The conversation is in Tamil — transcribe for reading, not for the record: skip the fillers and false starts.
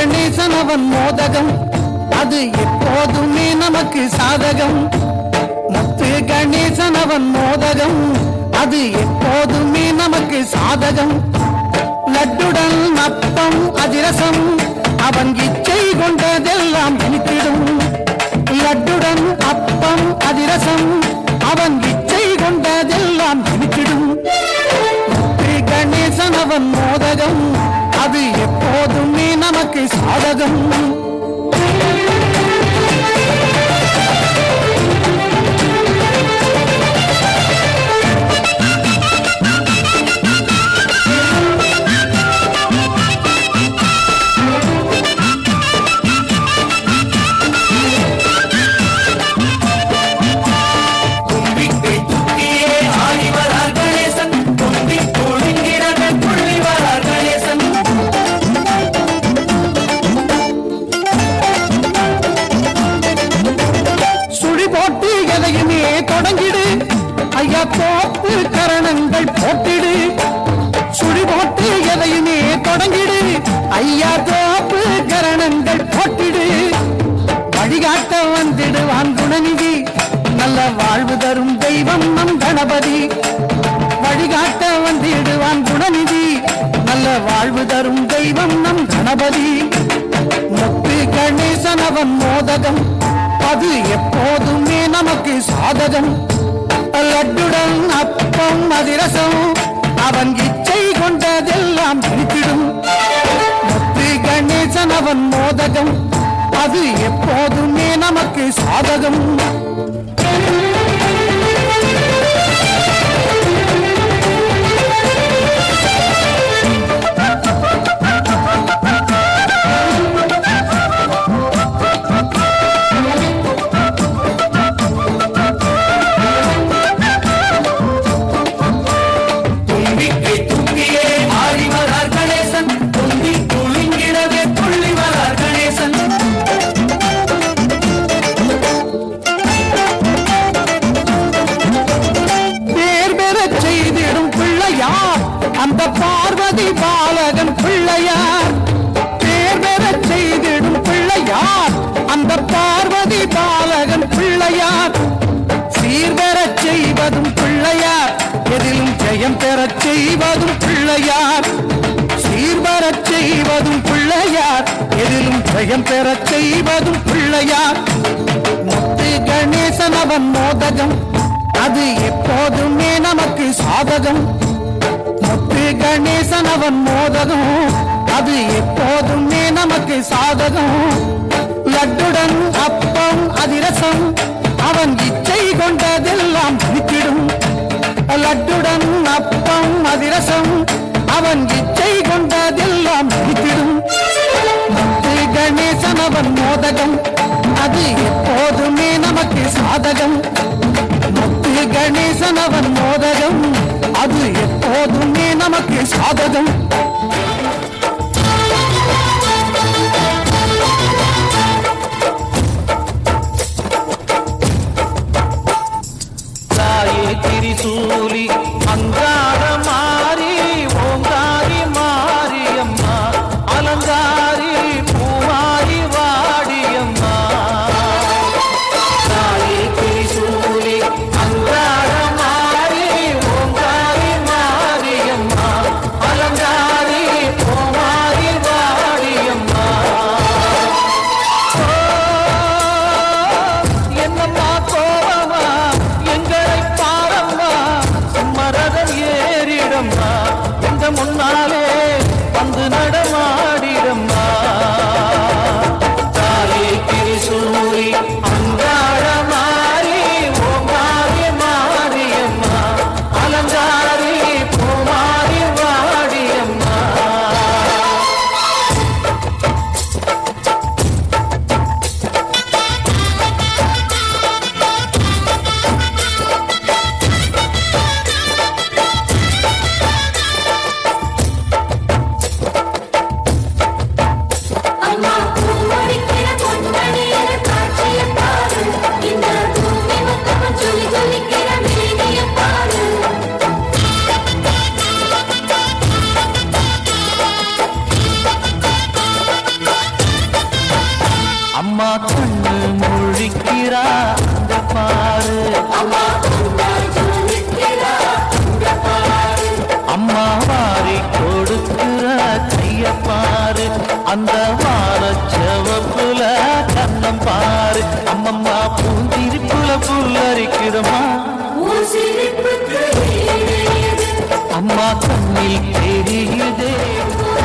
கணேசன் அவன் மோதகம் அது எப்போதுமே நமக்கு சாதகம். முத்து கணேசன் அவன் மோதகம் அது எப்போதுமே நமக்கு சாதகம். லட்டுடன் அப்பம் அதிரசம் அவன் இச்சை கொண்டதெல்லாம் இனித்திடும். லட்டுடன் அப்பம் அதிரசம் அவன் இச்சை கொண்டதெல்லாம் இனித்திடும். முத்து கணேசன் அவன் மோதகம் அது எப்போதுமே நமக்கு சாதகம். தோப்பு கரணங்கள் போட்டிடு சுழி போட்டு எதையுமே தொடங்கிடு. ஐயா தோப்பு கரணங்கள் போட்டிடு. வழிகாட்ட வந்திடுவான் குணநிதி நல்ல வாழ்வு தரும் தெய்வம் நம் கணபதி. வழிகாட்ட வந்திடுவான் குணநிதி நல்ல வாழ்வு தரும் தெய்வம் நம் கணபதி. முத்து கணேசன் அவன் மோதகம் அது எப்போதுமே நமக்கு சாதகம். லட்டுடன் அப்பம் அதிரசம் அவன் இச்சை கொண்டதெல்லாம் பிடித்திடும். முத்து கணேசன் அவன் மோதகம் அது எப்போதுமே நமக்கு சாதகம். அந்த பார்வதி பாலகன் பிள்ளையார் பேர் பெறச் செய்திடும் பிள்ளையார். அந்த பார்வதி பாலகன் பிள்ளையார் சீர்பெறச் செய்வதும் பிள்ளையார். எதிலும் ஜெயம் பெறச் செய்வதும் பிள்ளையார். சீர்பெறச் செய்வதும் பிள்ளையார். எதிலும் ஜெயம் பெறச் செய்வதும் பிள்ளையார். முத்து கணேசன் அவன் மோதகம் அது எப்போதுமே நமக்கு சாதகம். முத்து கணேசன் அவன் மோதகம் அது எப்போதுமே நமக்கு சாதகம். லட்டுடன் அப்பம் அதிரசம் அவன் இச்சை கொண்டதெல்லாம் இனித்திடும். லட்டுடன் அப்பம் அதிரசம் அவன் இச்சை கொண்டதெல்லாம் இனித்திடும். முத்து கணேசன் அவன் மோதகம் அது எப்போதுமே நமக்கு சாதகம். முத்து கணேசன் அவன் மோதகம் அது எப்போதுமே நமக்கு சாதகம். தாயே திரிசூலி அங்கார மாறி ஓங்காரி மாரியம்மா அலங்காரி பூமாரி வாடியம்மா. தாயே திரிசூலி அங்கார மாறி ஓங்காரி மாரியம்மா அலங்காரி பூமாரி வாடியம்மா. என்னம்மா கோவமா எங்களை பாரம்மா சும்மரதம் ஏறிடம்மா எங்க முன்னாலே வந்து நடமாடிடம்மா. தாயே திரிசூலி அங்கார மாறி ஓங்காரி மாரியம்மா அலங்காரி பூமாரி வாடியம்மா. பாரு அம்மா வாரி கொடுக்கிற கைய பாரு அந்த வார செவப்புல கண்ணம் பாரு அம்மம்மா பூந்திரிப்புல புல்லரிக்குதம்மா